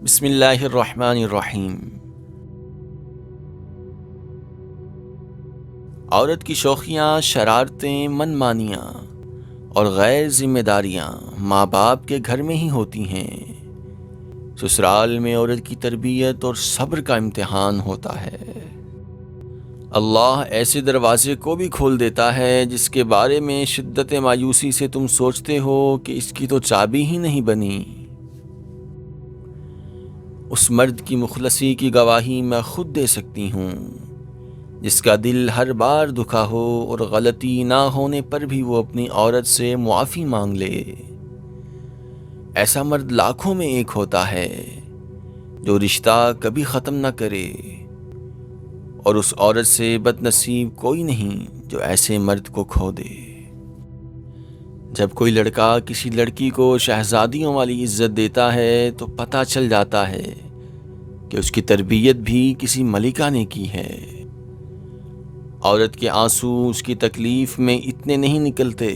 بسم اللہ الرحمن الرحیم۔ عورت کی شوخیاں، شرارتیں، من مانیاں اور غیر ذمہ داریاں ماں باپ کے گھر میں ہی ہوتی ہیں۔ سسرال میں عورت کی تربیت اور صبر کا امتحان ہوتا ہے۔ اللہ ایسے دروازے کو بھی کھول دیتا ہے جس کے بارے میں شدت مایوسی سے تم سوچتے ہو کہ اس کی تو چابی ہی نہیں بنی۔ اس مرد کی مخلصی کی گواہی میں خود دے سکتی ہوں جس کا دل ہر بار دکھا ہو اور غلطی نہ ہونے پر بھی وہ اپنی عورت سے معافی مانگ لے۔ ایسا مرد لاکھوں میں ایک ہوتا ہے جو رشتہ کبھی ختم نہ کرے، اور اس عورت سے بد نصیب کوئی نہیں جو ایسے مرد کو کھو دے۔ جب کوئی لڑکا کسی لڑکی کو شہزادیوں والی عزت دیتا ہے تو پتہ چل جاتا ہے کہ اس کی تربیت بھی کسی ملکہ نے کی ہے۔ عورت کے آنسو اس کی تکلیف میں اتنے نہیں نکلتے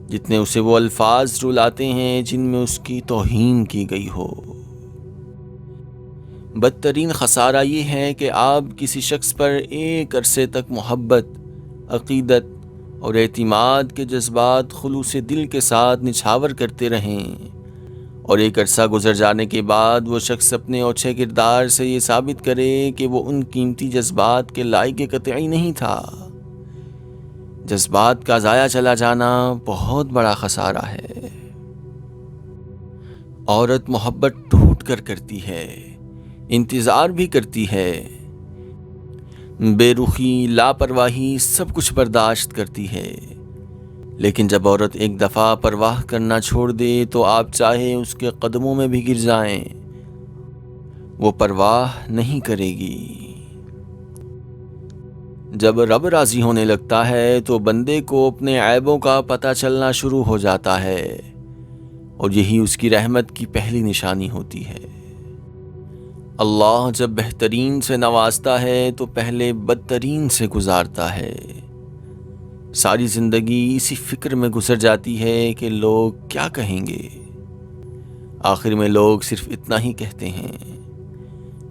جتنے اسے وہ الفاظ رلاتے ہیں جن میں اس کی توہین کی گئی ہو۔ بدترین خسارہ یہ ہے کہ آپ کسی شخص پر ایک عرصے تک محبت، عقیدت اور اعتماد کے جذبات خلوص دل کے ساتھ نچھاور کرتے رہیں، اور ایک عرصہ گزر جانے کے بعد وہ شخص اپنے اوچھے کردار سے یہ ثابت کرے کہ وہ ان قیمتی جذبات کے لائق قطعی نہیں تھا۔ جذبات کا ضائع چلا جانا بہت بڑا خسارہ ہے۔ عورت محبت ٹوٹ کر کرتی ہے، انتظار بھی کرتی ہے، بے رخی، لاپرواہی سب کچھ برداشت کرتی ہے، لیکن جب عورت ایک دفعہ پرواہ کرنا چھوڑ دے تو آپ چاہے اس کے قدموں میں بھی گر جائیں، وہ پرواہ نہیں کرے گی۔ جب رب راضی ہونے لگتا ہے تو بندے کو اپنے عیبوں کا پتہ چلنا شروع ہو جاتا ہے، اور یہی اس کی رحمت کی پہلی نشانی ہوتی ہے۔ اللہ جب بہترین سے نوازتا ہے تو پہلے بدترین سے گزارتا ہے۔ ساری زندگی اسی فکر میں گزر جاتی ہے کہ لوگ کیا کہیں گے۔ آخر میں لوگ صرف اتنا ہی کہتے ہیں،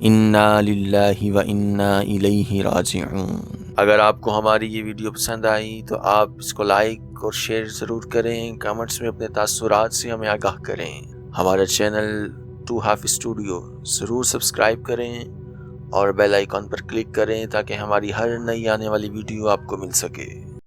انا للہ و انا الیہ راجعون۔ اگر آپ کو ہماری یہ ویڈیو پسند آئی تو آپ اس کو لائک اور شیئر ضرور کریں، کمنٹس میں اپنے تاثرات سے ہمیں آگاہ کریں۔ ہمارا چینل ٹو ہاف اسٹوڈیو ضرور سبسکرائب کریں اور بیل آئیکن پر کلک کریں تاکہ ہماری ہر نئی آنے والی ویڈیو آپ کو مل سکے۔